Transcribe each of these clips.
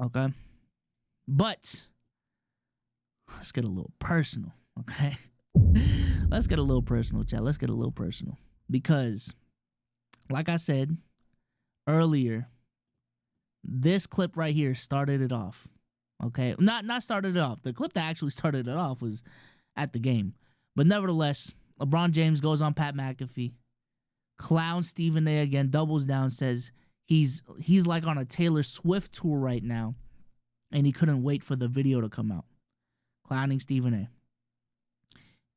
Okay? But let's get a little personal, okay? Let's get a little personal, chat. Let's get a little personal. Because, like I said earlier, this clip right here started it off. Okay? Not started it off. The clip that actually started it off was at the game. But nevertheless, LeBron James goes on Pat McAfee, clowns Stephen A again, doubles down, says he's like on a Taylor Swift tour right now, and he couldn't wait for the video to come out. Clowning Stephen A.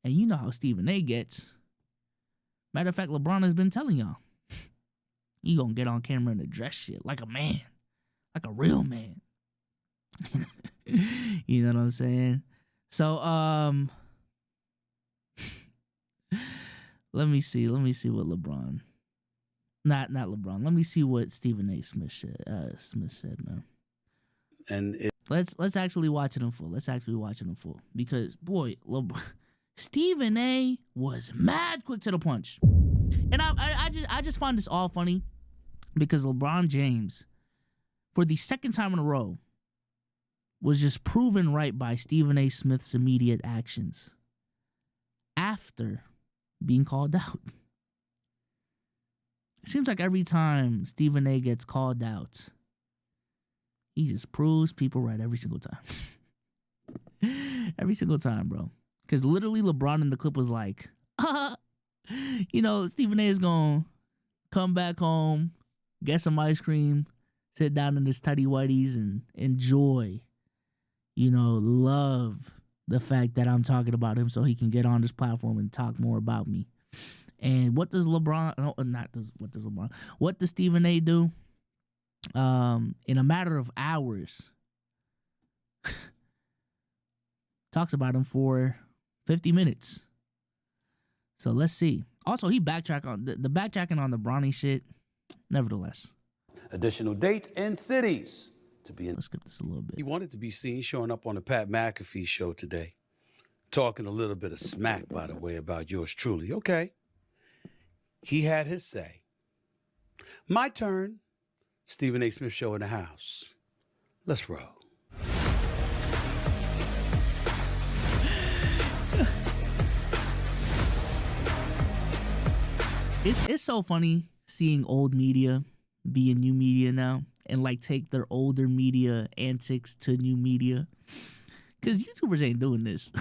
And you know how Stephen A gets. Matter of fact, LeBron has been telling y'all, you gonna get on camera and address shit like a man, like a real man. You know what I'm saying? So, let me see what LeBron, not LeBron. Let me see what Stephen A. Smith said, man. And let's actually watch it in full. Because boy, Stephen A. was mad quick to the punch, and I just find this all funny because LeBron James, for the second time in a row, was just proven right by Stephen A. Smith's immediate actions after being called out. It seems like every time Stephen A. gets called out, he just proves people right every single time. Every single time, bro. Because literally LeBron in the clip was like, Stephen A. is going to come back home, get some ice cream, sit down in his tidy whities and enjoy, love the fact that I'm talking about him so he can get on this platform and talk more about me. And what does what does Stephen A. do? In a matter of hours, talks about him for 50 minutes. So let's see. Also, he backtracked on the backtracking on the Bronny shit. Nevertheless, additional dates and cities to be in. Let's skip this a little bit. He wanted to be seen showing up on the Pat McAfee show today, talking a little bit of smack, by the way, about yours truly. Okay. He had his say. My turn. Stephen A. Smith show in the house. Let's roll. It's so funny seeing old media be in new media now and like take their older media antics to new media. Because YouTubers ain't doing this.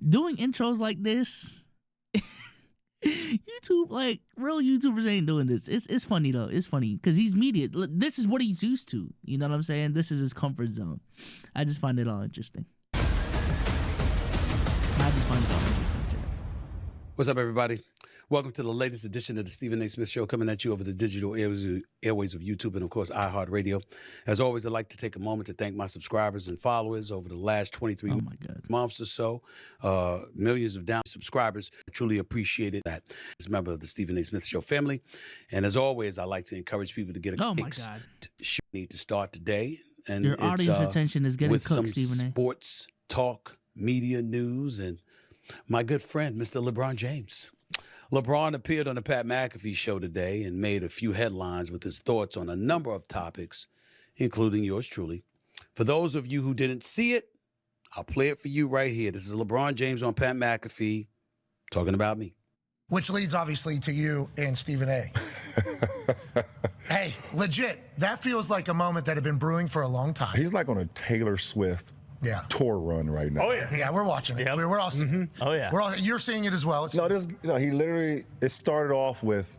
Doing intros like this. YouTube, like, real YouTubers ain't doing this. It's funny, though. It's funny because he's media. This is what he's used to. You know what I'm saying? This is his comfort zone. I just find it all interesting. What's up, everybody? Welcome to the latest edition of the Stephen A. Smith Show, coming at you over the digital airways of YouTube and, of course, iHeartRadio. As always, I'd like to take a moment to thank my subscribers and followers over the last 23 months or so. Millions of down subscribers. I truly appreciate it that as a member of the Stephen A. Smith Show family. And as always, I like to encourage people to get a need to start today. And your audience attention is getting with cooked, some Stephen A. sports talk, media news, and my good friend, Mr. LeBron James. LeBron appeared on the Pat McAfee show today and made a few headlines with his thoughts on a number of topics, including yours truly. For those of you who didn't see it, I'll play it for you right here. This is LeBron James on Pat McAfee talking about me. Which leads, obviously, to you and Stephen A. Hey, legit, that feels like a moment that had been brewing for a long time. He's like on a Taylor Swift tour run right now. Oh, yeah. Yeah, we're watching it. Yep. We're all seeing it. Oh, yeah. You're seeing it as well. He literally, it started off with,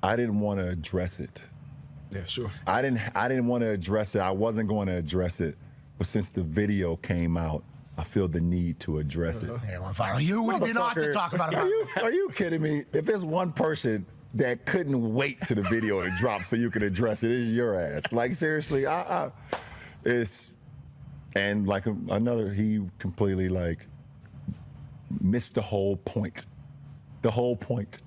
I didn't want to address it. Yeah, sure. I didn't want to address it. I wasn't going to address it. But since the video came out, I feel the need to address it. Yeah, on fire. You would be not to talk about it. Are you kidding me? If there's one person that couldn't wait to the video to drop so you could address it, it's your ass. Like, seriously, it's... And like he completely like missed the whole point. The whole point.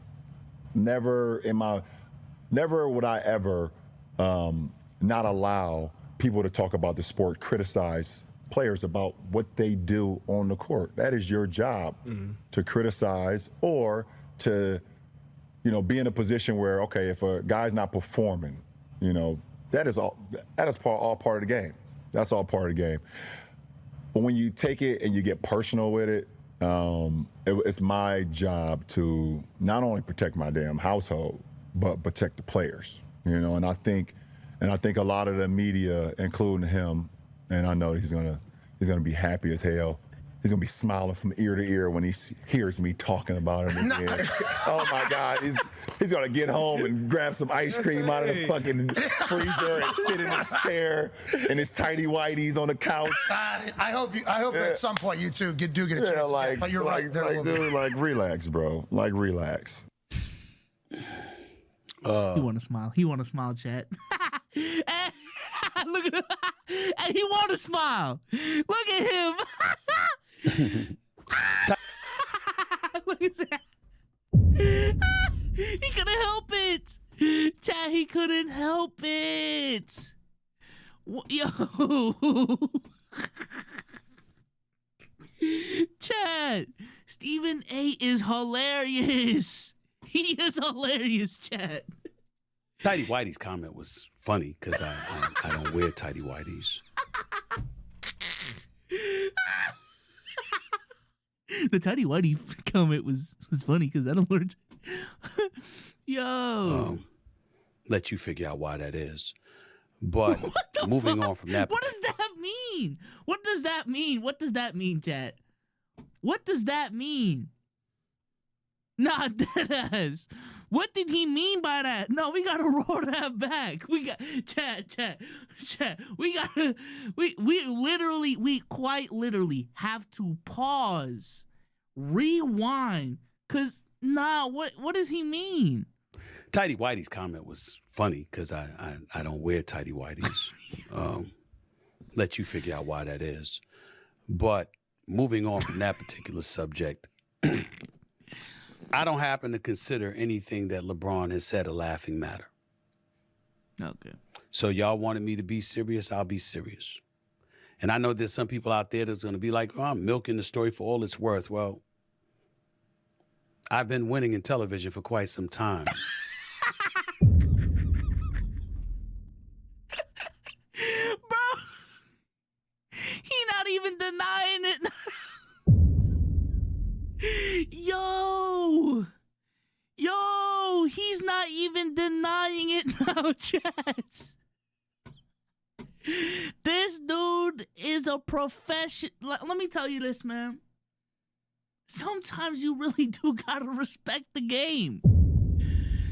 Never would I ever not allow people to talk about the sport, criticize players about what they do on the court. That is your job, to criticize or to, be in a position where, okay, if a guy's not performing, That is all part of the game. That's all part of the game. But when you take it and you get personal with it, it's my job to not only protect my damn household, but protect the players. You know, and I think a lot of the media, including him, and I know he's gonna be happy as hell. He's gonna be smiling from ear to ear when he hears me talking about him again. Oh my God, he's gonna get home and grab some ice cream out of the fucking freezer and sit in his chair in his tighty whities on the couch. I hope at some point you two do get a chance. Like, but you're right. Dude, relax, bro. Like, relax. He want to smile. He want to smile, chat. Look at him. And he want to smile. Look at him. Look at that. He couldn't help it. Chat, he couldn't help it. Yo. Chat, Stephen A is hilarious. He is hilarious, chat. Tidy Whitey's comment was funny because I don't wear tidy whities. The Tidy Whitey comment was funny because I don't wear. Yo. Let you figure out why that is. But moving on from that. What does that mean? What does that mean? What does that mean, chat? What does that mean? Nah, deadass. What did he mean by that? No, we gotta roll that back. We got chat. We quite literally have to pause, rewind, cause what does he mean? Tidy Whitey's comment was funny because I don't wear tidy whities. Let you figure out why that is. But moving on from that particular subject. I don't happen to consider anything that LeBron has said a laughing matter. Okay. So y'all wanted me to be serious, I'll be serious. And I know there's some people out there that's going to be like, oh, I'm milking the story for all it's worth. Well, I've been winning in television for quite some time. Bro, he not even denying it. Yo, he's not even denying it now, Chaz. This dude is a professional. Let me tell you this, man. Sometimes you really do gotta respect the game.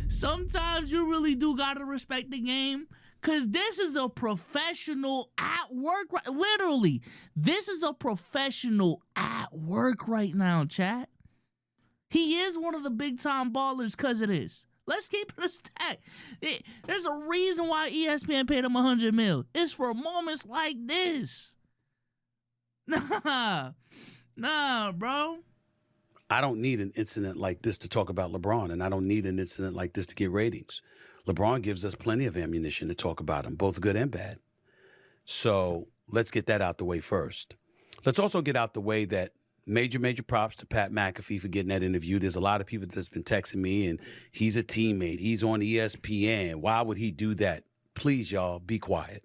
Sometimes you really do gotta respect the game. Because this is a professional at work. Literally, this is a professional at work right now, chat. He is one of the big-time ballers because it is. Let's keep it a stack. There's a reason why ESPN paid him $100 million. It's for moments like this. Nah, bro. I don't need an incident like this to talk about LeBron, and I don't need an incident like this to get ratings. LeBron gives us plenty of ammunition to talk about him, both good and bad. So let's get that out the way first. Let's also get out the way that major props to Pat McAfee for getting that interview. There's a lot of people that's been texting me, and he's a teammate. He's on ESPN. Why would he do that? Please, y'all, be quiet.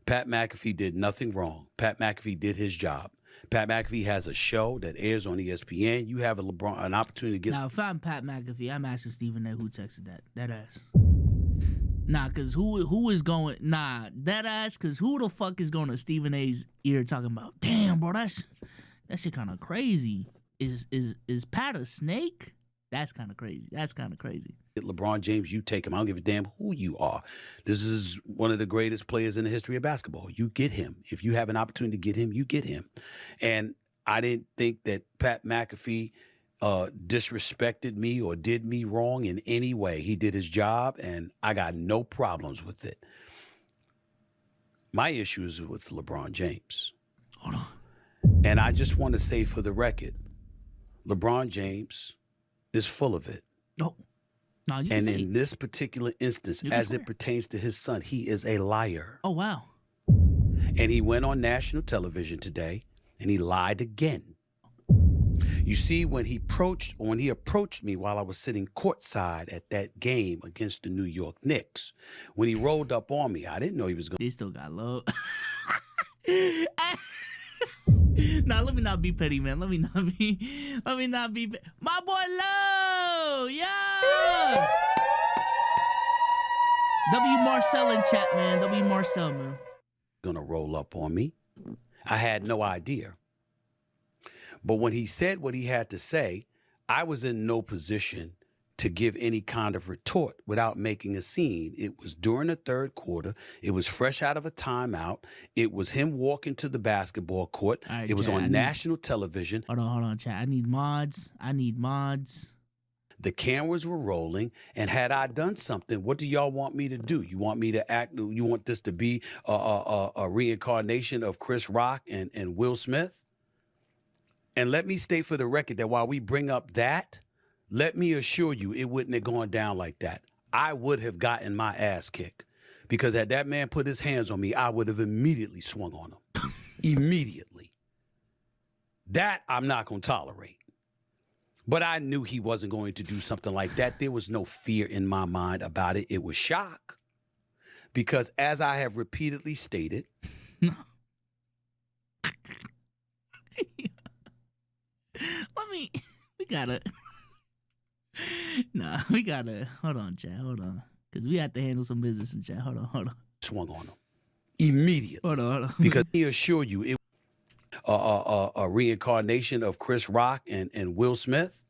Pat McAfee did nothing wrong. Pat McAfee did his job. Pat McAfee has a show that airs on ESPN. You have an opportunity to get... Now, if I'm Pat McAfee, I'm asking Stephen A. who texted that ass. Nah, because who is going... Nah, that ass, because who the fuck is going to Stephen A.'s ear talking about, damn, bro, that shit kind of crazy. Is Pat a snake? That's kind of crazy. Get LeBron James, you take him. I don't give a damn who you are. This is one of the greatest players in the history of basketball. You get him. If you have an opportunity to get him, you get him. And I didn't think that Pat McAfee disrespected me or did me wrong in any way. He did his job, and I got no problems with it. My issue is with LeBron James. Hold on. And I just want to say for the record, LeBron James is full of it. No. No, you And say in this particular instance, as swear. it pertains to his son, he is a liar. Oh, wow. And he went on national television today and he lied again. You see, when he approached me while I was sitting courtside at that game against the New York Knicks, when he rolled up on me, I didn't know he was going They still got love. Nah, let me not be petty, man. Let me not be my boy Low, yeah. W Marcel in chat, man. W Marcel, man. to roll up on me. I had no idea. But when he said what he had to say, I was in no position to give any kind of retort without making a scene. It was during the third quarter. It was fresh out of a timeout. It was him walking to the basketball court. All right, It was Chad, on national television. Hold on, chat. I need mods. The cameras were rolling, and had I done something, what do y'all want me to do? You want me to act? You want this to be a reincarnation of Chris Rock and Will Smith? And let me state for the record that while we bring up that, let me assure you it wouldn't have gone down like that. I would have gotten my ass kicked, because had that man put his hands on me, I would have immediately swung on him. Immediately. That I'm not going to tolerate. But I knew he wasn't going to do something like that. There was no fear in my mind about it. It was shock. Because as I have repeatedly stated, hold on, chat, hold on. Because we have to handle some business in chat. Hold on. swung on him. Immediately. Hold on. Because he assure you it a reincarnation of Chris Rock and Will Smith.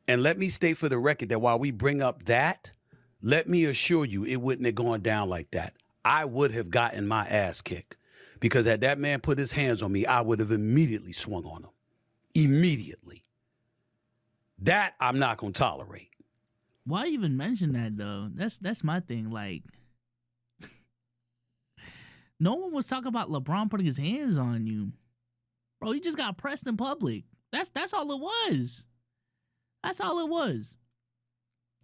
And let me state for the record that while we bring up that, let me assure you it wouldn't have gone down like that. I would have gotten my ass kicked. Because had that man put his hands on me, I would have immediately swung on him. Immediately. That I'm not going to tolerate. Why even mention that, though? That's my thing. Like, no one was talking about LeBron putting his hands on you. Bro, he just got pressed in public. That's all it was. That's all it was.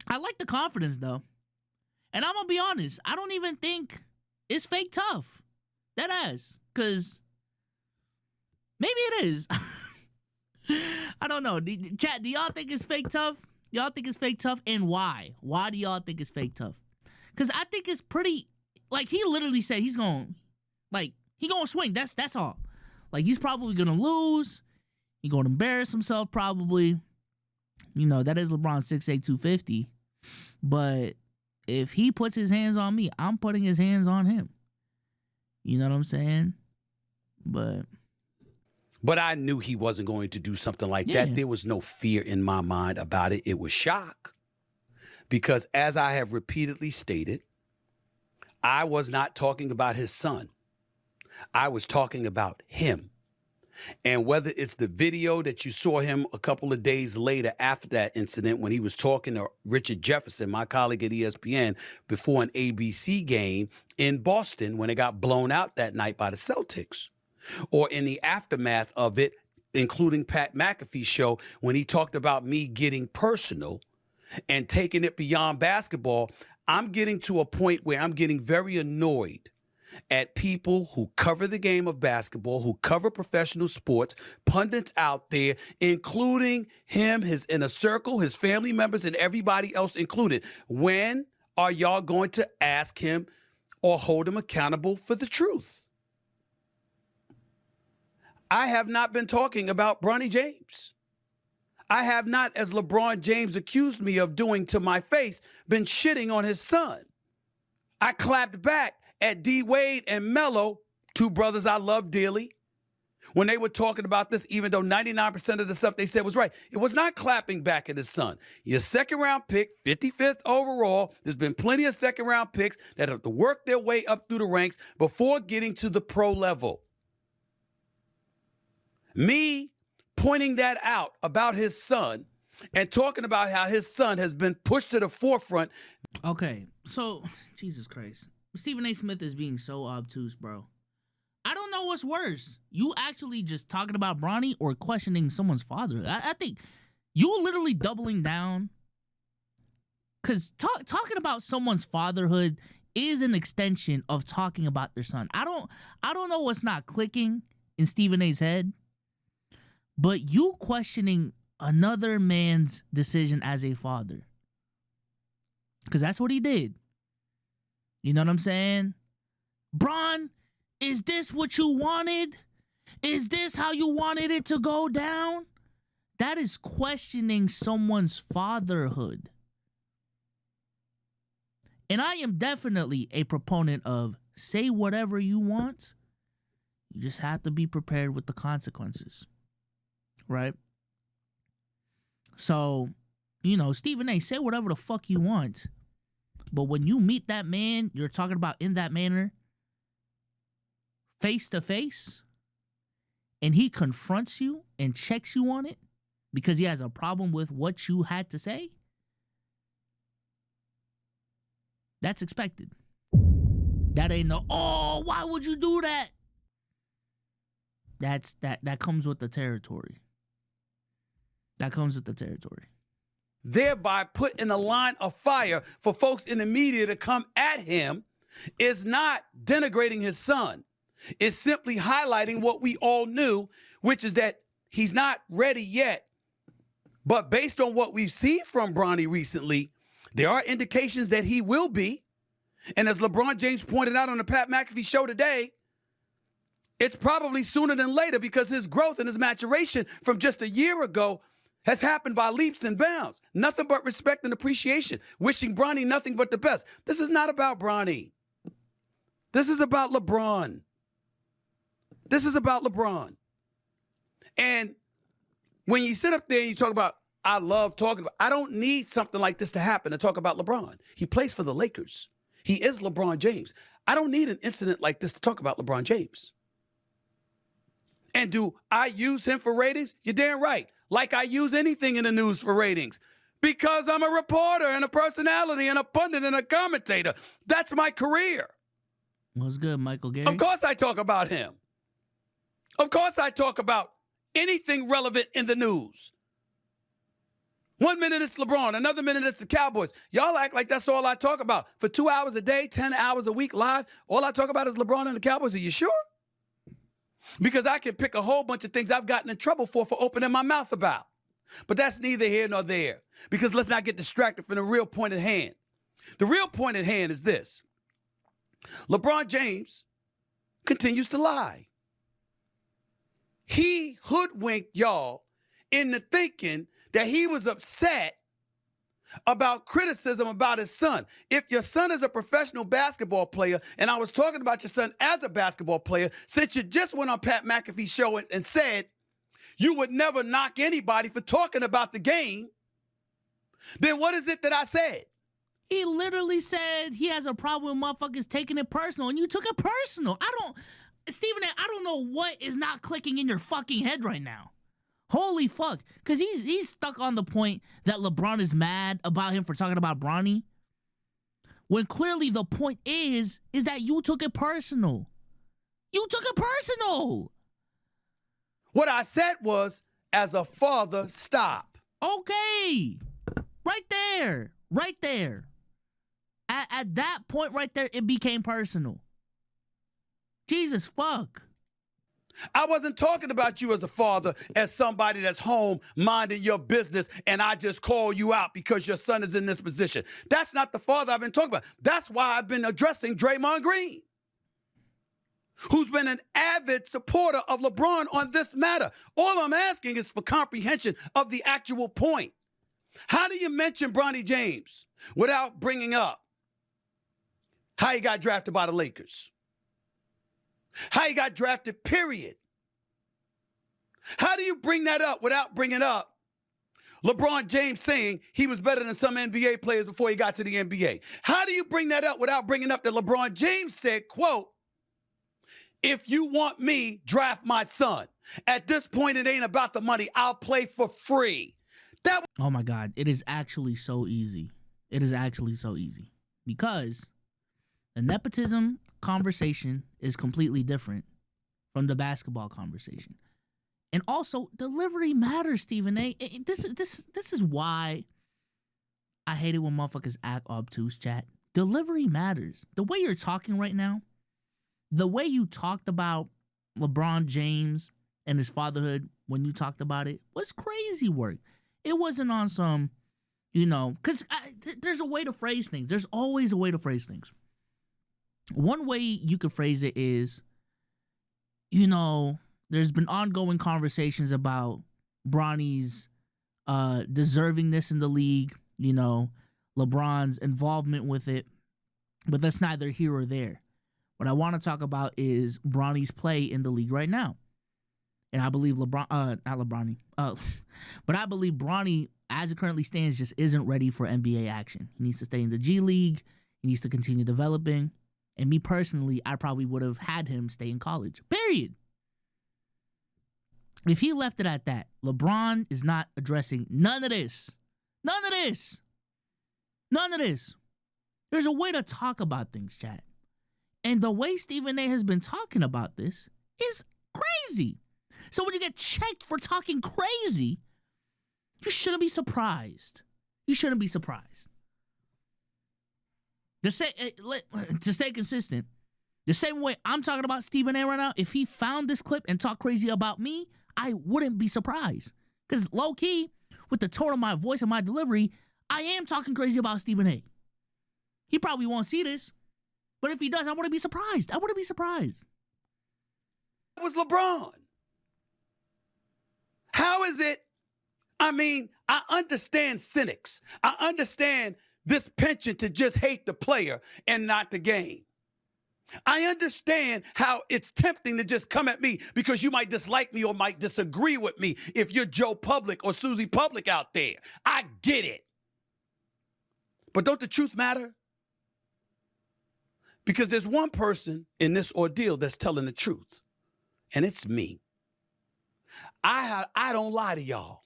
I like the confidence, though. And I'm going to be honest. I don't even think it's fake tough. That ass. Because maybe it is. I don't know. Chat, do y'all think it's fake tough? Y'all think it's fake tough? And why? Why do y'all think it's fake tough? Because I think it's pretty... Like, he literally said he's going... Like, he going to swing. That's all. Like, he's probably going to lose. He going to embarrass himself, probably. You know, that is LeBron 6'8", 250. But if he puts his hands on me, I'm putting his hands on him. You know what I'm saying? But I knew he wasn't going to do something like that. There was no fear in my mind about it. It was shock. Because as I have repeatedly stated, I was not talking about his son. I was talking about him. And whether it's the video that you saw him a couple of days later after that incident when he was talking to Richard Jefferson, my colleague at ESPN, before an ABC game in Boston when it got blown out that night by the Celtics, or in the aftermath of it, including Pat McAfee's show when he talked about me getting personal and taking it beyond basketball, I'm getting to a point where I'm getting very annoyed at people who cover the game of basketball, who cover professional sports, pundits out there, including him, his inner circle, his family members, and everybody else included. When are y'all going to ask him or hold him accountable for the truth? I have not been talking about Bronny James. I have not, as LeBron James accused me of doing to my face, been shitting on his son. I clapped back at D. Wade and Melo, two brothers I love dearly, when they were talking about this, even though 99% of the stuff they said was right. It was not clapping back at his son. Your second-round pick, 55th overall, there's been plenty of second-round picks that have to work their way up through the ranks before getting to the pro level. Me pointing that out about his son and talking about how his son has been pushed to the forefront. Okay, so, Jesus Christ. Stephen A. Smith is being so obtuse, bro. I don't know what's worse. You actually just talking about Bronny or questioning someone's father. I think you literally doubling down. Because talking about someone's fatherhood is an extension of talking about their son. I don't know what's not clicking in Stephen A.'s head. But you questioning another man's decision as a father. Because that's what he did. You know what I'm saying? Bron, is this what you wanted? Is this how you wanted it to go down? That is questioning someone's fatherhood. And I am definitely a proponent of say whatever you want. You just have to be prepared with the consequences. Right? So, you know, Stephen A., say whatever the fuck you want. But when you meet that man you're talking about in that manner, face to face, and he confronts you and checks you on it because he has a problem with what you had to say, that's expected. That ain't no, oh, why would you do that? That comes with the territory. That comes with the territory. Thereby put in a line of fire for folks in the media to come at him is not denigrating his son. It's simply highlighting what we all knew, which is that he's not ready yet. But based on what we've seen from Bronny recently, there are indications that he will be. And as LeBron James pointed out on the Pat McAfee show today, it's probably sooner than later because his growth and his maturation from just a year ago has happened by leaps and bounds. Nothing but respect and appreciation. Wishing Bronny nothing but the best. This is not about Bronny. This is about LeBron. This is about LeBron. And when you sit up there and you talk about, I love talking about, I don't need something like this to happen to talk about LeBron. He plays for the Lakers. He is LeBron James. I don't need an incident like this to talk about LeBron James. And do I use him for ratings? You're damn right. Like I use anything in the news for ratings. Because I'm a reporter and a personality and a pundit and a commentator. That's my career. What's good, Michael Gary? Of course I talk about him. Of course I talk about anything relevant in the news. 1 minute it's LeBron, another minute it's the Cowboys. Y'all act like that's all I talk about. For 2 hours a day, 10 hours a week live, all I talk about is LeBron and the Cowboys. Are you sure? Because I can pick a whole bunch of things I've gotten in trouble for opening my mouth about. But that's neither here nor there. Because let's not get distracted from the real point at hand. The real point at hand is this. LeBron James continues to lie. He hoodwinked y'all into thinking that he was upset about criticism about his son. If your son is a professional basketball player, and I was talking about your son as a basketball player, since you just went on Pat McAfee's show and said you would never knock anybody for talking about the game, then what is it that I said? He literally said he has a problem with motherfuckers taking it personal, and you took it personal. Stephen A., I don't know what is not clicking in your fucking head right now. Holy fuck. Because he's stuck on the point that LeBron is mad about him for talking about Bronny. When clearly the point is that you took it personal. You took it personal. What I said was, as a father, stop. Okay. Right there. Right there. At that point right there, it became personal. Jesus fuck. I wasn't talking about you as a father, as somebody that's home minding your business, and I just call you out because your son is in this position. That's not the father I've been talking about. That's why I've been addressing Draymond Green, who's been an avid supporter of LeBron on this matter. All I'm asking is for comprehension of the actual point. How do you mention Bronny James without bringing up how he got drafted by the Lakers? How he got drafted, period. How do you bring that up without bringing up LeBron James saying he was better than some NBA players before he got to the NBA? How do you bring that up without bringing up that LeBron James said, quote, if you want me, draft my son. At this point, it ain't about the money. I'll play for free. Oh my God, it is actually so easy. It is actually so easy. Because the nepotism conversation is completely different from the basketball conversation. And also, delivery matters, Stephen A. This is why I hate it when motherfuckers act obtuse, chat. Delivery matters. The way you're talking right now, the way you talked about LeBron James and his fatherhood when you talked about it was crazy work. It wasn't on some, because there's a way to phrase things. There's always a way to phrase things. One way you could phrase it is, there's been ongoing conversations about Bronny's deservingness in the league, LeBron's involvement with it, but that's neither here or there. What I want to talk about is Bronny's play in the league right now. And I believe but I believe Bronny, as it currently stands, just isn't ready for NBA action. He needs to stay in the G League. He needs to continue developing. And me personally, I probably would have had him stay in college. Period. If he left it at that, LeBron is not addressing none of this. None of this. None of this. There's a way to talk about things, chat. And the way Stephen A has been talking about this is crazy. So when you get checked for talking crazy, you shouldn't be surprised. You shouldn't be surprised. To stay consistent, the same way I'm talking about Stephen A right now, if he found this clip and talked crazy about me, I wouldn't be surprised. Because low-key, with the tone of my voice and my delivery, I am talking crazy about Stephen A. He probably won't see this, but if he does, I wouldn't be surprised. I wouldn't be surprised. It was LeBron. How is it? I mean, I understand cynics. I understand this penchant to just hate the player and not the game. I understand how it's tempting to just come at me because you might dislike me or might disagree with me if you're Joe Public or Susie Public out there. I get it. But don't the truth matter? Because there's one person in this ordeal that's telling the truth, and it's me. I don't lie to y'all.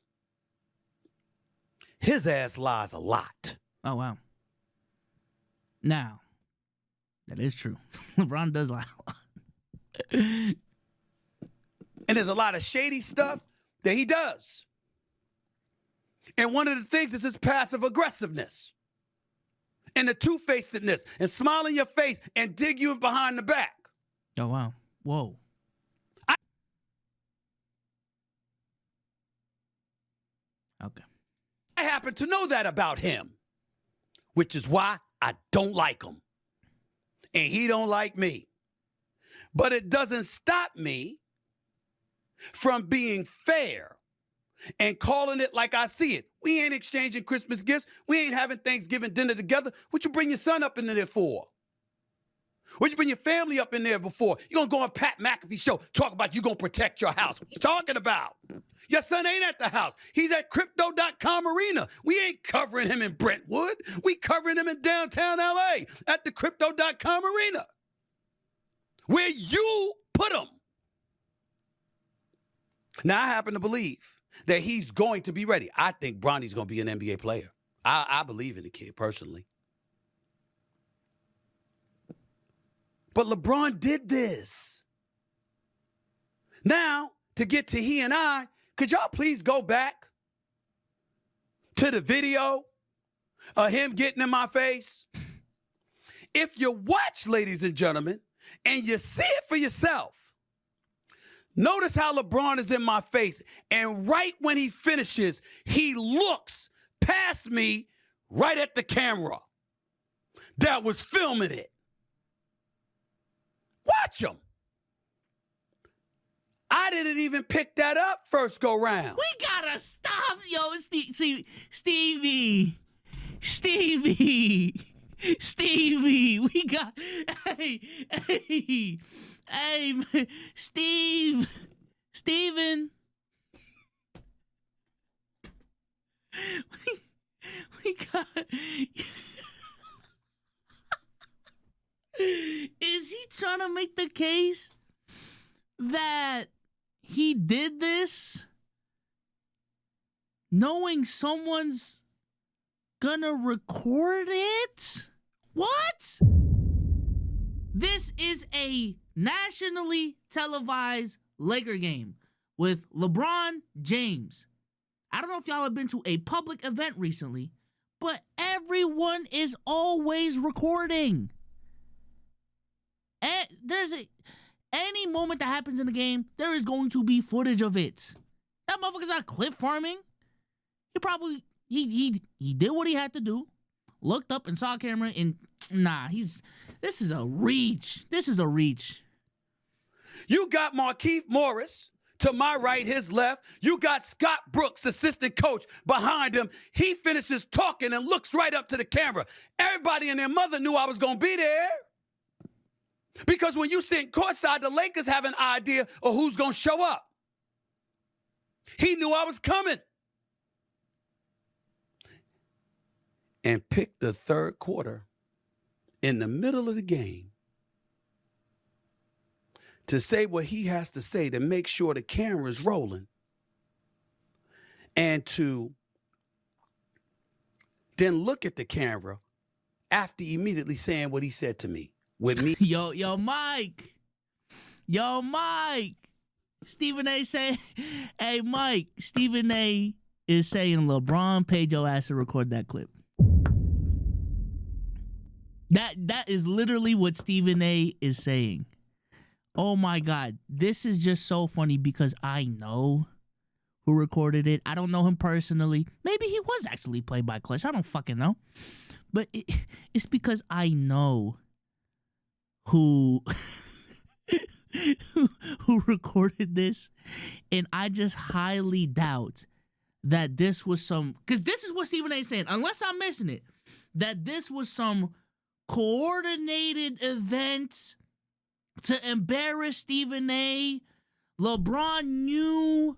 His ass lies a lot. Oh, wow. Now, that is true. LeBron does lie a lot. And there's a lot of shady stuff that he does. And one of the things is his passive aggressiveness and the two-facedness and smile in your face and dig you behind the back. Oh, wow. Whoa. Okay. I happen to know that about him, which is why I don't like him. And he don't like me. But it doesn't stop me from being fair and calling it like I see it. We ain't exchanging Christmas gifts. We ain't having Thanksgiving dinner together. What you bring your son up in there for? What you bring your family up in there before? You gonna go on Pat McAfee show, talk about you gonna protect your house. What you talking about? Your son ain't at the house. He's at crypto.com arena. We ain't covering him in Brentwood. We covering him in downtown LA at the crypto.com arena. Where you put him. Now, I happen to believe that he's going to be ready. I think Bronny's going to be an NBA player. I believe in the kid personally. But LeBron did this. Now, to get to he and I, could y'all please go back to the video of him getting in my face? If you watch, ladies and gentlemen, and you see it for yourself, notice how LeBron is in my face, and right when he finishes, he looks past me right at the camera that was filming it. Watch him. I didn't even pick that up first go round. We gotta stop, yo, Stevie. We got, hey, man, Steven. We got. Is he trying to make the case that he did this knowing someone's gonna record it? What? This is a nationally televised Laker game with LeBron James. I don't know if y'all have been to a public event recently, but everyone is always recording. And any moment that happens in the game, there is going to be footage of it. That motherfucker's not clip farming. He probably he did what he had to do. Looked up and saw a camera and nah, this is a reach. This is a reach. You got Markeith Morris to my right, his left. You got Scott Brooks, assistant coach, behind him. He finishes talking and looks right up to the camera. Everybody and their mother knew I was going to be there. Because when you sit courtside, the Lakers have an idea of who's going to show up. He knew I was coming. And picked the third quarter in the middle of the game to say what he has to say to make sure the camera's rolling and to then look at the camera after immediately saying what he said to me with me. Yo, Mike. Stephen A. say, hey, Mike, Stephen A. is saying LeBron paid your ass to record that clip. That is literally what Stephen A. is saying. Oh my God, this is just so funny because I know who recorded it. I don't know him personally. Maybe he was actually played by Clutch. I don't fucking know. But it's because I know who who recorded this, and I just highly doubt that this was some, because this is what Stephen A. is saying, unless I'm missing it, that this was some coordinated event to embarrass Stephen A. LeBron knew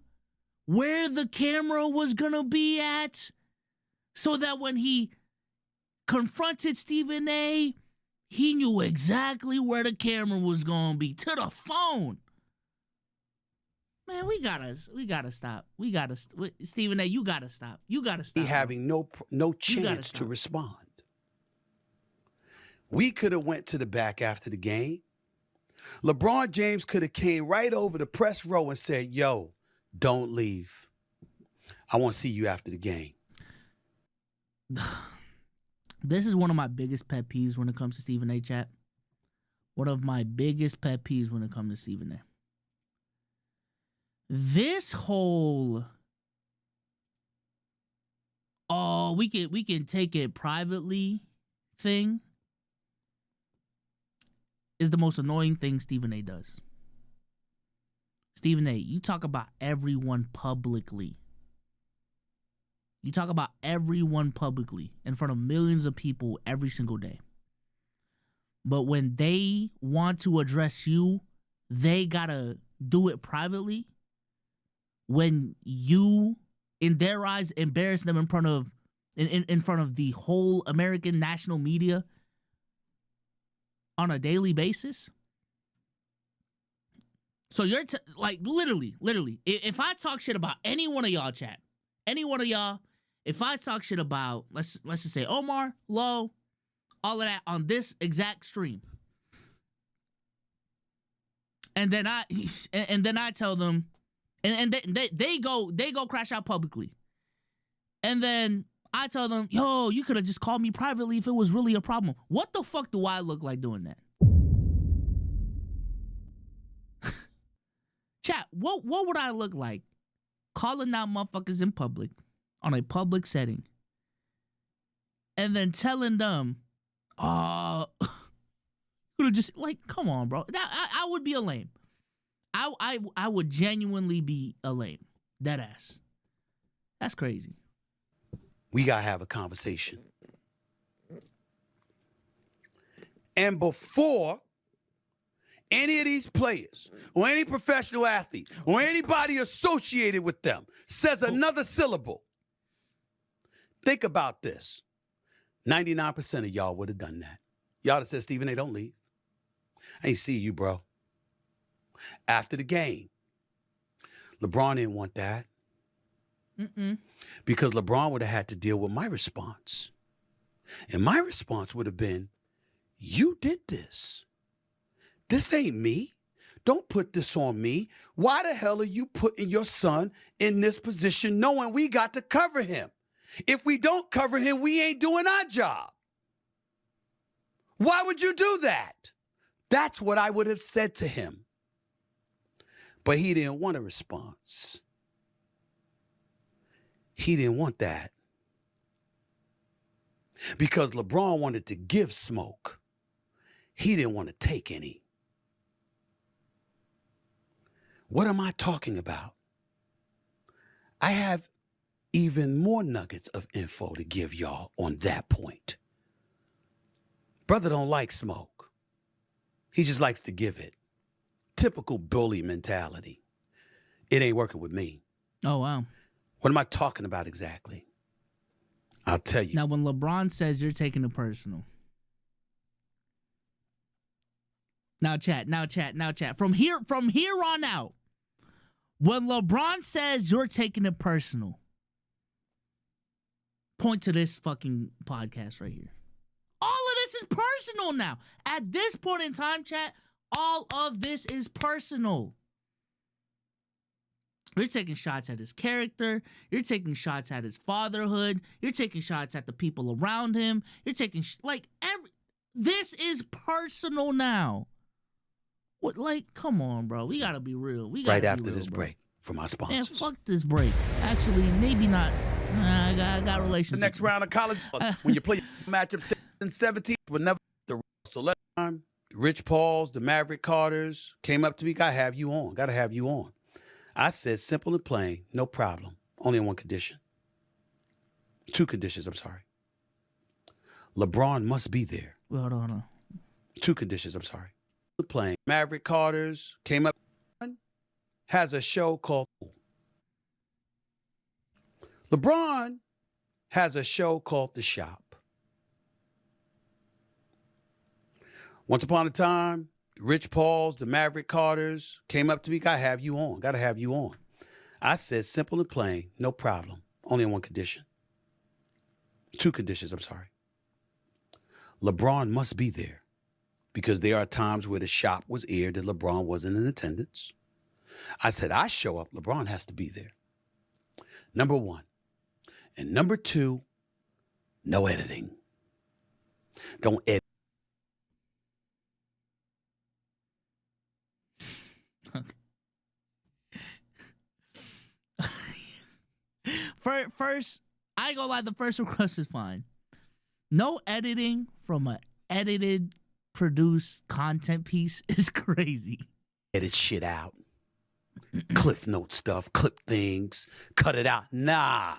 where the camera was gonna be at, so that when he confronted Stephen A., he knew exactly where the camera was gonna be, to the phone. Man, we gotta stop. Stephen A., you gotta stop. You gotta stop. He having no chance to respond. We could have went to the back after the game. LeBron James could have came right over the press row and said, yo, don't leave. I want to see you after the game. This is one of my biggest pet peeves when it comes to Stephen A. chat. One of my biggest pet peeves when it comes to Stephen A. This whole, we can take it privately thing is the most annoying thing Stephen A. does. Stephen A., you talk about everyone publicly. You talk about everyone publicly in front of millions of people every single day. But when they want to address you, they gotta do it privately. When you, in their eyes, embarrass them in front of the whole American national media on a daily basis. So you're like literally, if I talk shit about any one of y'all, chat, any one of y'all, if I talk shit about, let's just say Omar, Low, all of that on this exact stream, and then I tell them, and they go crash out publicly, and then I tell them, yo, you could have just called me privately if it was really a problem. What the fuck do I look like doing that? Chat, what would I look like calling out motherfuckers in public on a public setting and then telling them, could have just, like, come on, bro. I would be a lame. I would genuinely be a lame. Dead ass. That's crazy. We got to have a conversation. And before any of these players or any professional athlete or anybody associated with them says another syllable, think about this. 99% of y'all would have done that. Y'all have said, Stephen A., don't leave. I ain't see you, bro. After the game, LeBron didn't want that. Because LeBron would have had to deal with my response. And my response would have been, you did this. This ain't me. Don't put this on me. Why the hell are you putting your son in this position knowing we got to cover him? If we don't cover him, we ain't doing our job. Why would you do that? That's what I would have said to him. But he didn't want a response. He didn't want that. Because LeBron wanted to give smoke. He didn't want to take any. What am I talking about? I have even more nuggets of info to give y'all on that point. Brother don't like smoke. He just likes to give it. Typical bully mentality. It ain't working with me. Oh, wow. What am I talking about exactly? I'll tell you. Now, when LeBron says you're taking it personal. Now, chat. From here on out, when LeBron says you're taking it personal, point to this fucking podcast right here. All of this is personal now. At this point in time, chat, all of this is personal. You're taking shots at his character. You're taking shots at his fatherhood. You're taking shots at the people around him. You're taking this is personal now. What? Like, come on, bro. We gotta be real. We gotta right be after real, this bro. break from our sponsors. Man, fuck this break. Actually, maybe not. I got relations. The next round of college, when you play matchup in 17, would never the so last time, Rich Pauls, the Maverick Carters came up to me. Gotta have you on. I said, simple and plain, no problem. Only on one condition. Two conditions, I'm sorry. LeBron must be there. Well, hold on. Two conditions, I'm sorry. Plain. Maverick Carters came up, has a show called LeBron has a show called The Shop. Once upon a time, Rich Pauls, the Maverick Carters came up to me. Gotta have you on. I said, simple and plain, no problem. Only on one condition. Two conditions, I'm sorry. LeBron must be there because there are times where The Shop was aired and LeBron wasn't in attendance. I said, I show up, LeBron has to be there. Number one. And number two, no editing. Don't edit. First, I ain't gonna lie, the first request is fine. No editing from an edited, produced content piece is crazy. Edit shit out. Cliff note stuff, clip things, cut it out. Nah.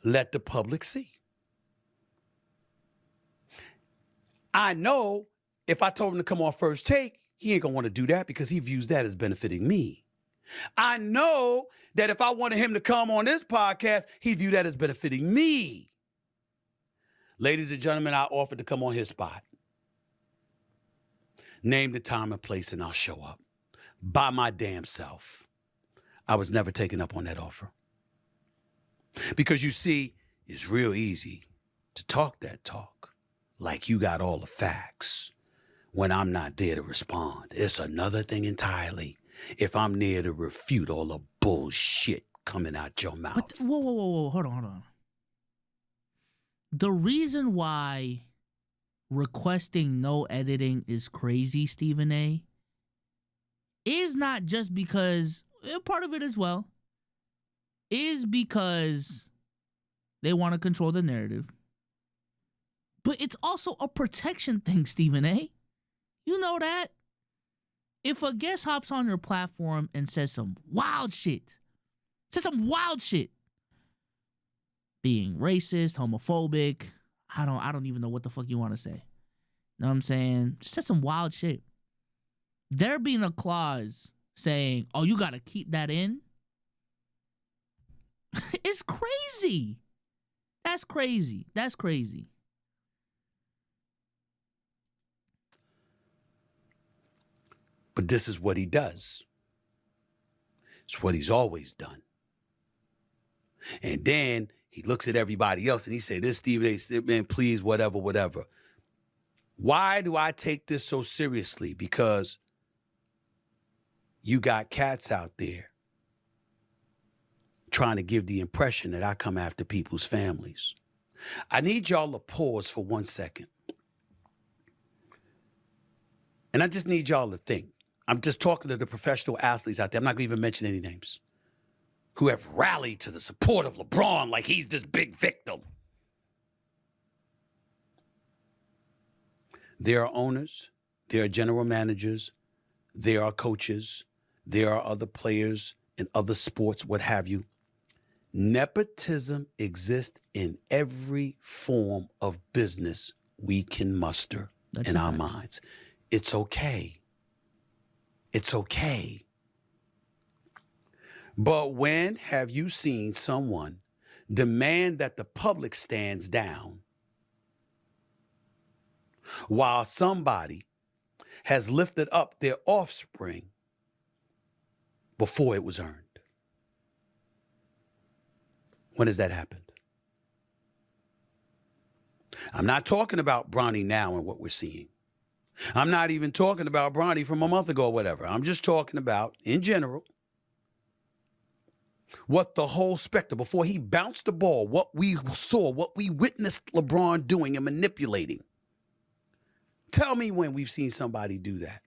Let the public see. I know if I told him to come on First Take, he ain't gonna want to do that because he views that as benefiting me. I know that if I wanted him to come on this podcast, he viewed that as benefiting me. Ladies and gentlemen, I offered to come on his spot. Name the time and place and I'll show up. By my damn self. I was never taken up on that offer. Because you see, it's real easy to talk that talk like you got all the facts when I'm not there to respond. It's another thing entirely if I'm there to refute all the bullshit coming out your mouth. But whoa. Hold on. The reason why requesting no editing is crazy, Stephen A., is not just because, part of it as well, is because they want to control the narrative. But it's also a protection thing, Stephen A. You know that? If a guest hops on your platform and says some wild shit, being racist, homophobic, I don't even know what the fuck you want to say. Know what I'm saying? Just said some wild shit. There being a clause saying, oh, you got to keep that in. It's crazy. That's crazy. But this is what he does. It's what he's always done. And then he looks at everybody else and he said, this Stephen A. Man, please, whatever. Why do I take this so seriously? Because you got cats out there trying to give the impression that I come after people's families. I need y'all to pause for 1 second. And I just need y'all to think. I'm just talking to the professional athletes out there. I'm not going to even mention any names. who have rallied to the support of LeBron like he's this big victim. There are owners, there are general managers, there are coaches, there are other players in other sports, what have you. Nepotism exists in every form of business we can muster in our minds. It's okay. It's okay. But when have you seen someone demand that the public stands down while somebody has lifted up their offspring before it was earned? When has that happened? I'm not talking about Bronny now and what we're seeing. I'm not even talking about Bronny from a month ago or whatever. I'm just talking about, in general, what the whole spectrum, before he bounced the ball, what we saw, what we witnessed LeBron doing and manipulating. Tell me when we've seen somebody do that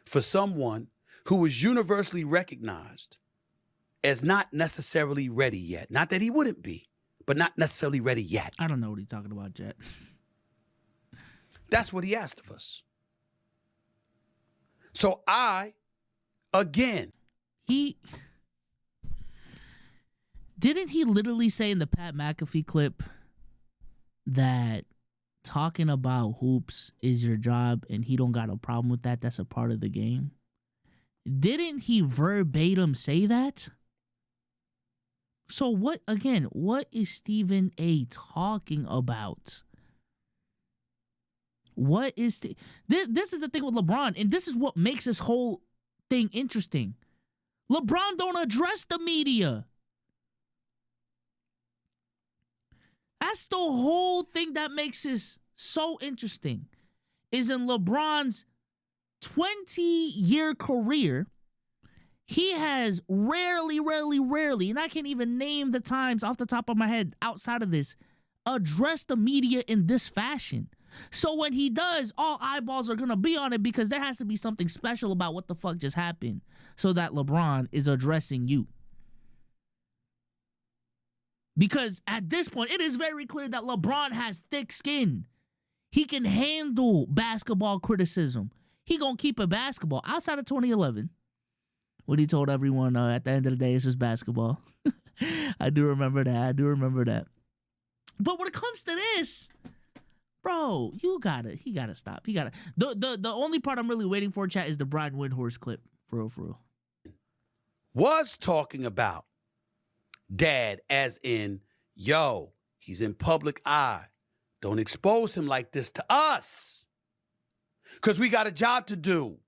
for someone who was universally recognized as not necessarily ready yet. Not that he wouldn't be, but not necessarily ready yet. I don't know what he's talking about, Jet. That's what he asked of us. So again. Didn't he literally say in the Pat McAfee clip that talking about hoops is your job and he don't got a problem with that? That's a part of the game. Didn't he verbatim say that? So what is Stephen A talking about? What is this is the thing with LeBron, and this is what makes this whole thing interesting. LeBron don't address the media. That's the whole thing that makes this so interesting. Is in LeBron's 20-year career, he has rarely, and I can't even name the times off the top of my head outside of this, addressed the media in this fashion. So when he does, all eyeballs are going to be on it because there has to be something special about what the fuck just happened so that LeBron is addressing you. Because at this point, it is very clear that LeBron has thick skin. He can handle basketball criticism. He gonna keep it basketball. Outside of 2011, when he told everyone at the end of the day, it's just basketball. I do remember that. But when it comes to this, bro, he gotta stop. The only part I'm really waiting for, chat, is the Brian Windhorst clip. For real. Was talking about dad as in, yo, he's in public eye. Don't expose him like this to us. Because we got a job to do.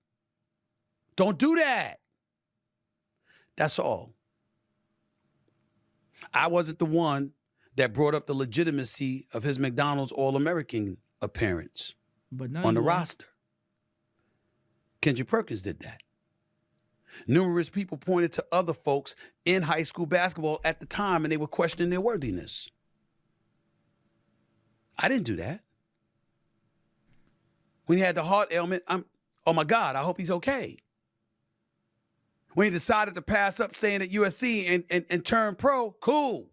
Don't do that. That's all. I wasn't the one that brought up the legitimacy of his McDonald's All-American appearance on the roster. Kendrick Perkins did that. Numerous people pointed to other folks in high school basketball at the time, and they were questioning their worthiness. I didn't do that. When he had the heart ailment, oh my God, I hope he's okay. When he decided to pass up staying at USC and turn pro, cool.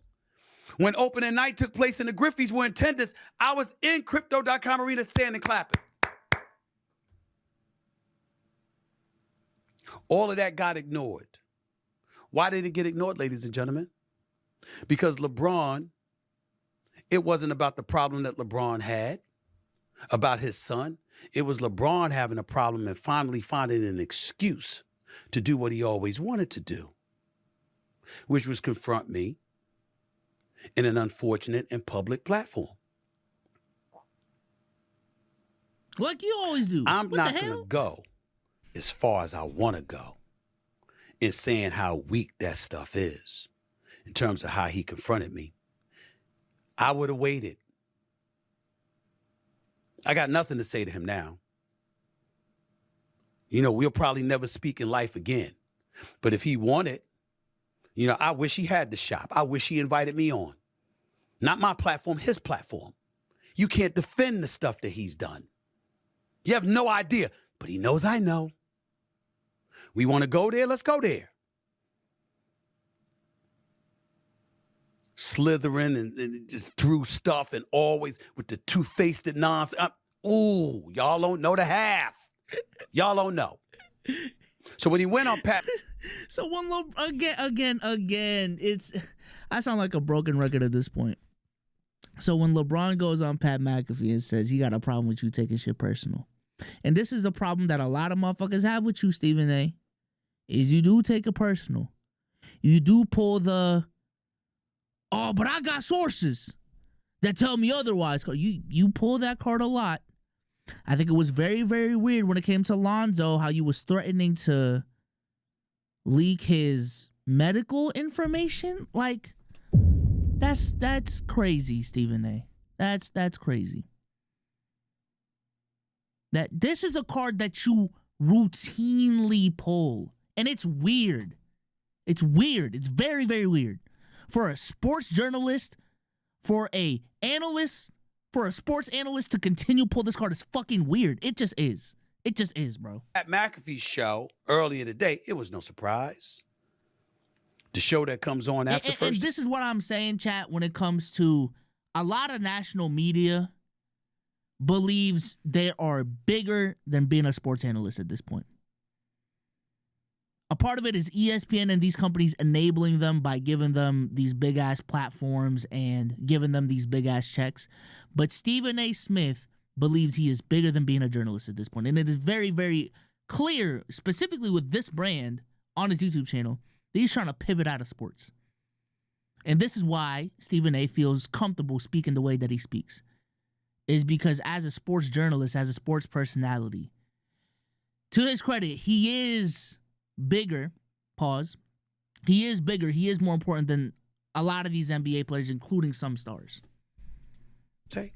When opening night took place and the Griffies were in attendance, I was in Crypto.com arena standing clapping. All of that got ignored. Why did it get ignored, ladies and gentlemen? Because LeBron, it wasn't about the problem that LeBron had, about his son. It was LeBron having a problem and finally finding an excuse to do what he always wanted to do, which was confront me in an unfortunate and public platform. Like you always do. I'm not going to go as far as I want to go in saying how weak that stuff is in terms of how he confronted me. I would have waited. I got nothing to say to him now. You know, we'll probably never speak in life again. But if he wanted, you know, I wish he had the shop. I wish he invited me on. Not my platform, his platform. You can't defend the stuff that he's done. You have no idea, but he knows I know. We want to go there, let's go there. slithering and just threw stuff and always with the two-faced nonsense. Ooh, y'all don't know the half. Y'all don't know. So when he went on Pat. So again, I sound like a broken record at this point. So when LeBron goes on Pat McAfee and says he got a problem with you taking shit personal, and this is the problem that a lot of motherfuckers have with you, Stephen A., is you do take it personal. You do pull the, oh, but I got sources that tell me otherwise. You pull that card a lot. I think it was very, very weird when it came to Lonzo, how you was threatening to leak his medical information. Like, that's crazy, Stephen A. That's crazy. That this is a card that you routinely pull, and it's weird. It's weird. It's very, very weird for a sports journalist, for a sports analyst to continue pull this card is fucking weird. It just is. It just is, bro. At McAfee's show earlier today, it was no surprise. The show that comes on after first. And this is what I'm saying, chat, when it comes to a lot of national media believes they are bigger than being a sports analyst at this point. A part of it is ESPN and these companies enabling them by giving them these big-ass platforms and giving them these big-ass checks. But Stephen A. Smith believes he is bigger than being a journalist at this point. And it is very, very clear, specifically with this brand on his YouTube channel, that he's trying to pivot out of sports. And this is why Stephen A. feels comfortable speaking the way that he speaks. Is because as a sports journalist, as a sports personality, to his credit, he is bigger, pause, he is bigger, he is more important than a lot of these NBA players, including some stars. Okay.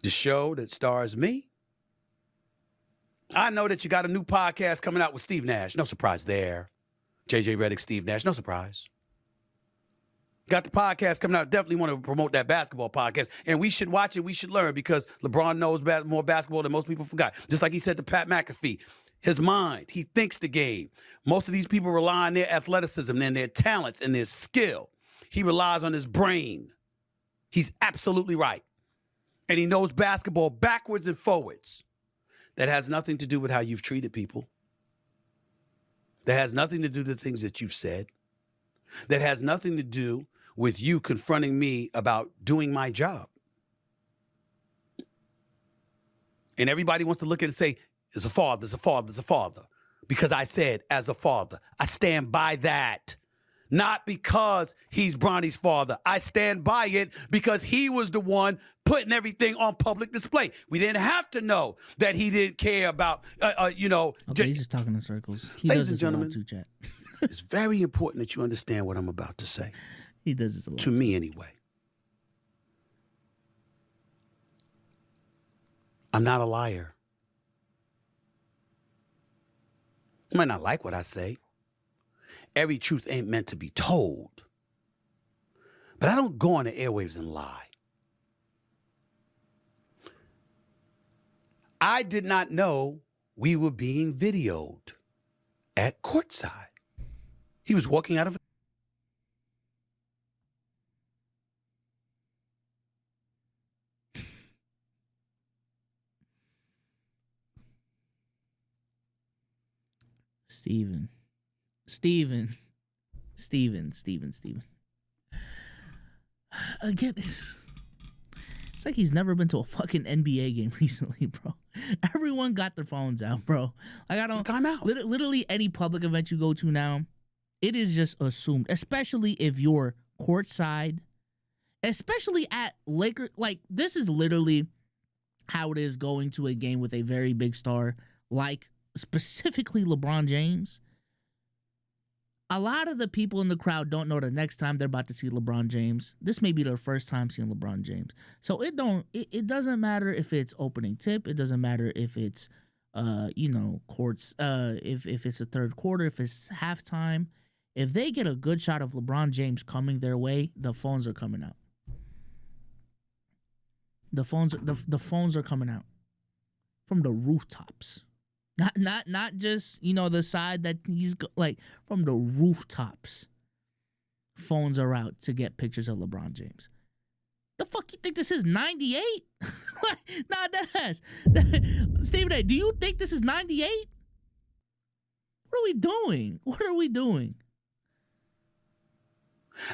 The show that stars me. I know that you got a new podcast coming out with Steve Nash. No surprise there. JJ Redick, Steve Nash. No surprise. Got the podcast coming out. Definitely want to promote that basketball podcast. And we should watch it. We should learn because LeBron knows more basketball than most people forgot. Just like he said to Pat McAfee. His mind. He thinks the game. Most of these people rely on their athleticism and their talents and their skill. He relies on his brain. He's absolutely right. And he knows basketball backwards and forwards. That has nothing to do with how you've treated people. That has nothing to do with the things that you've said. That has nothing to do with you confronting me about doing my job. And everybody wants to look at it and say, there's a father, there's a father, there's a father. Because I said, as a father. I stand by that. Not because he's Bronny's father. I stand by it because he was the one putting everything on public display. We didn't have to know that he didn't care about, Okay, he's just talking in circles. He ladies does and this a lot gentlemen, too, chat. it's very important that you understand what I'm about to say. He does this a lot. To me, anyway. I'm not a liar. You might not like what I say. Every truth ain't meant to be told. But I don't go on the airwaves and lie. I did not know we were being videoed at courtside. He was walking out of Steven. Again, it's like he's never been to a fucking NBA game recently, bro. Everyone got their phones out, bro. Like, I don't. Time out. Literally any public event you go to now, it is just assumed, especially if you're courtside, especially at Lakers. Like, this is literally how it is going to a game with a very big star, like specifically LeBron James. A lot of the people in the crowd don't know the next time they're about to see LeBron James, this may be their first time seeing LeBron James. So it doesn't matter if it's opening tip. It doesn't matter if it's, courts, if it's a third quarter, if it's halftime. If they get a good shot of LeBron James coming their way, the phones are coming out. The phones are coming out from the rooftops. Not just, the side that he's like from the rooftops. phones are out to get pictures of LeBron James. The fuck you think this is, 98? Nah, that has. Stephen A., do you think this is 98? What are we doing? What are we doing?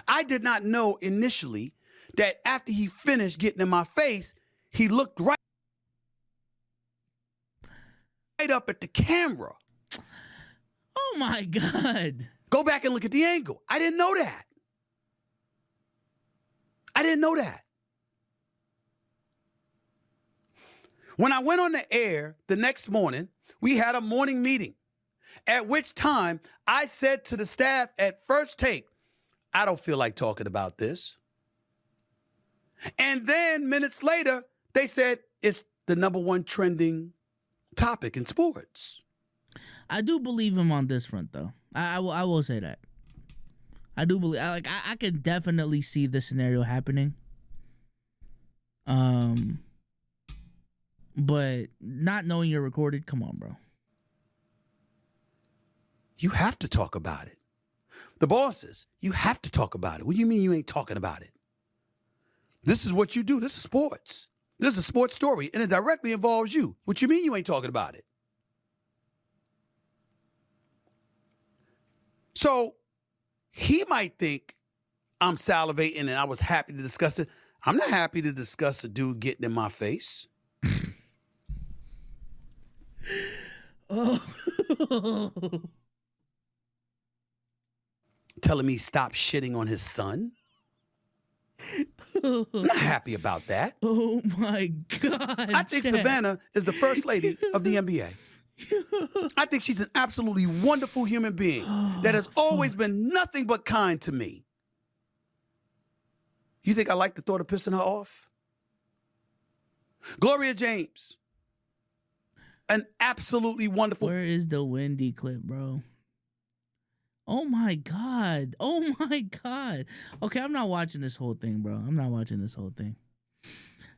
I did not know initially that after he finished getting in my face, he looked right up at the camera. Oh my God. Go back and look at the angle. I didn't know that. I didn't know that. When I went on the air the next morning, we had a morning meeting, at which time I said to the staff at First Take, I don't feel like talking about this. And then minutes later, they said it's the #1 trending topic in sports. I do believe him on this front, though. I will say that. I do believe, I can definitely see this scenario happening. But not knowing you're recorded, come on, bro. You have to talk about it. The bosses, you have to talk about it. What do you mean you ain't talking about it? This is what you do. This is sports. This is a sports story, and it directly involves you. What you mean you ain't talking about it? So he might think I'm salivating and I was happy to discuss it. I'm not happy to discuss a dude getting in my face. Oh. Telling me stop shitting on his son. I'm not happy about that. Oh my God. I think Savannah is the first lady of the NBA. I think she's an absolutely wonderful human being that has always been nothing but kind to me. You think I like the thought of pissing her off? Gloria James, an absolutely wonderful. Where is the Wendy clip, bro? Oh my God. Oh my God. Okay, I'm not watching this whole thing, bro. I'm not watching this whole thing.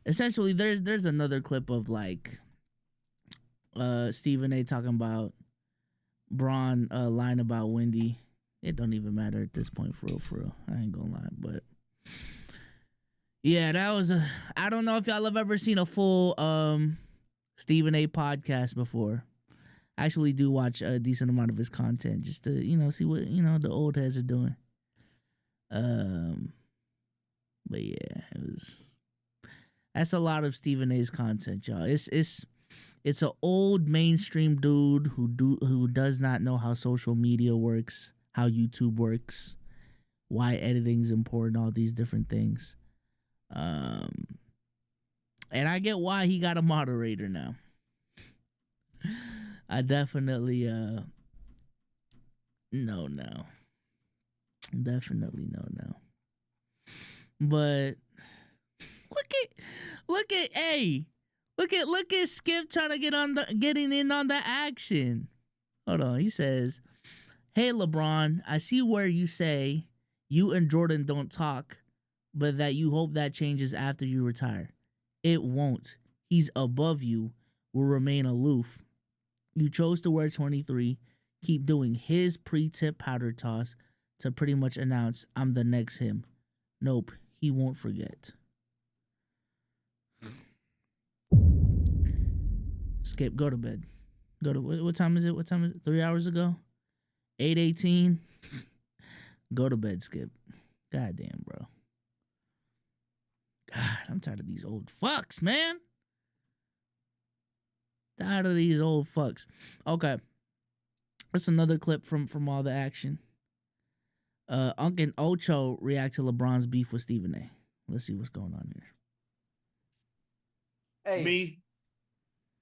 Essentially, there's another clip of like Stephen A. talking about Bron lying about Wendy. It don't even matter at this point, for real. I ain't gonna lie, but yeah, that was I don't know if y'all have ever seen a full Stephen A. podcast before. I actually do watch a decent amount of his content just to, see what, the old heads are doing. But yeah, that's a lot of Stephen A.'s content, y'all. It's an old mainstream dude who does not know how social media works, how YouTube works, why editing's important, all these different things. And I get why he got a moderator now. I definitely no. Definitely no. But look at Skip trying to getting in on the action. Hold on, he says, "Hey LeBron, I see where you say you and Jordan don't talk, but that you hope that changes after you retire. It won't. He's above you, will remain aloof. You chose to wear 23, keep doing his pre-tip powder toss to pretty much announce, I'm the next him. Nope, he won't forget." Skip, go to bed. What time is it? 3 hours ago? 8:18. Go to bed, Skip. Goddamn, bro. God, I'm tired of these old fucks, man. Tired of these old fucks. Okay. That's another clip from all the action. Unc and Ocho react to LeBron's beef with Stephen A. Let's see what's going on here. Hey. Me,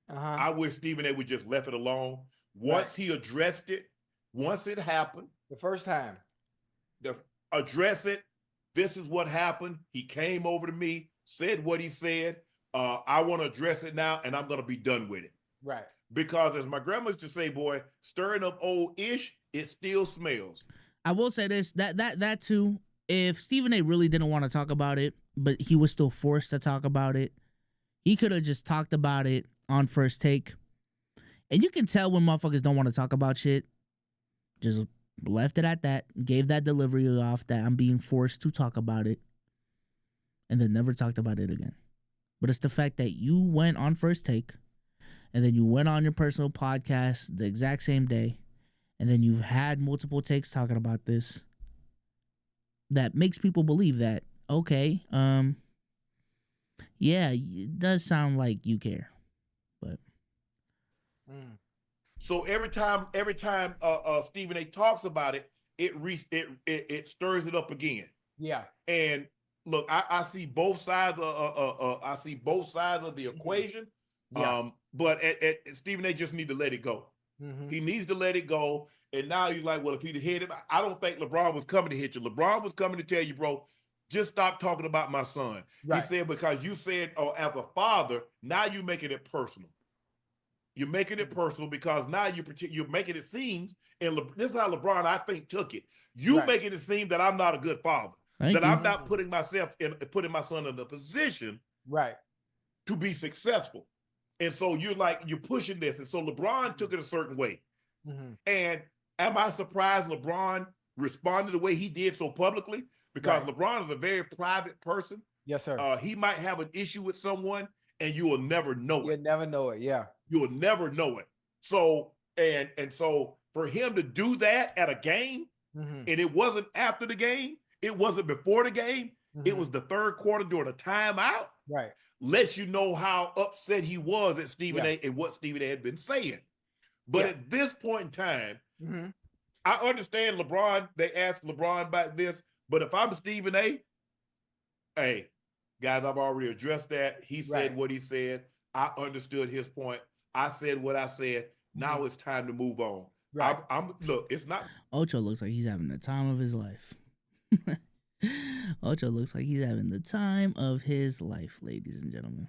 I wish Stephen A. would just left it alone. Once he addressed it, once it happened. The first time. Address it. This is what happened. He came over to me, said what he said. I want to address it now, and I'm going to be done with it. Right. Because as my grandma used to say, boy, stirring up old ish, it still smells. I will say this, that too, if Stephen A. really didn't want to talk about it, but he was still forced to talk about it, he could have just talked about it on First Take. And you can tell when motherfuckers don't want to talk about shit. Just left it at that, gave that delivery off that I'm being forced to talk about it, and then never talked about it again. But it's the fact that you went on First Take, and then you went on your personal podcast the exact same day, and then you've had multiple takes talking about this, that makes people believe that, okay, yeah, it does sound like you care. But So every time Stephen A talks about it, it stirs it up again. Yeah. And look, I see both sides of the equation. Yeah. But Stephen A just need to let it go. He needs to let it go. And now you're like, well, if he'd hit him, I don't think LeBron was coming to hit you. LeBron was coming to tell you, bro, just stop talking about my son. Right. He said, because you said, oh, as a father, now you're making it personal. You're making it personal because now you're making it seem, and this is how LeBron, I think, took it. You making it seem that I'm not a good father, that I'm not putting my son in a position to be successful. And so you're pushing this. And so LeBron took it a certain way. And am I surprised LeBron responded the way he did so publicly? Because LeBron is a very private person. Yes, sir. He might have an issue with someone and you will never know it. You'll never know it. Yeah. You will never know it. So, and so for him to do that at a game, and it wasn't after the game, it wasn't before the game, it was the third quarter during a timeout. Right. Lets you know how upset he was at Stephen A and what Stephen A had been saying. But at this point in time, I understand LeBron, they asked LeBron about this, but if I'm Stephen A, hey, guys, I've already addressed that. He said what he said. I understood his point. I said what I said. Now it's time to move on. Right. Look, it's not. Ocho looks like he's having the time of his life. Ocho looks like he's having the time of his life, ladies and gentlemen.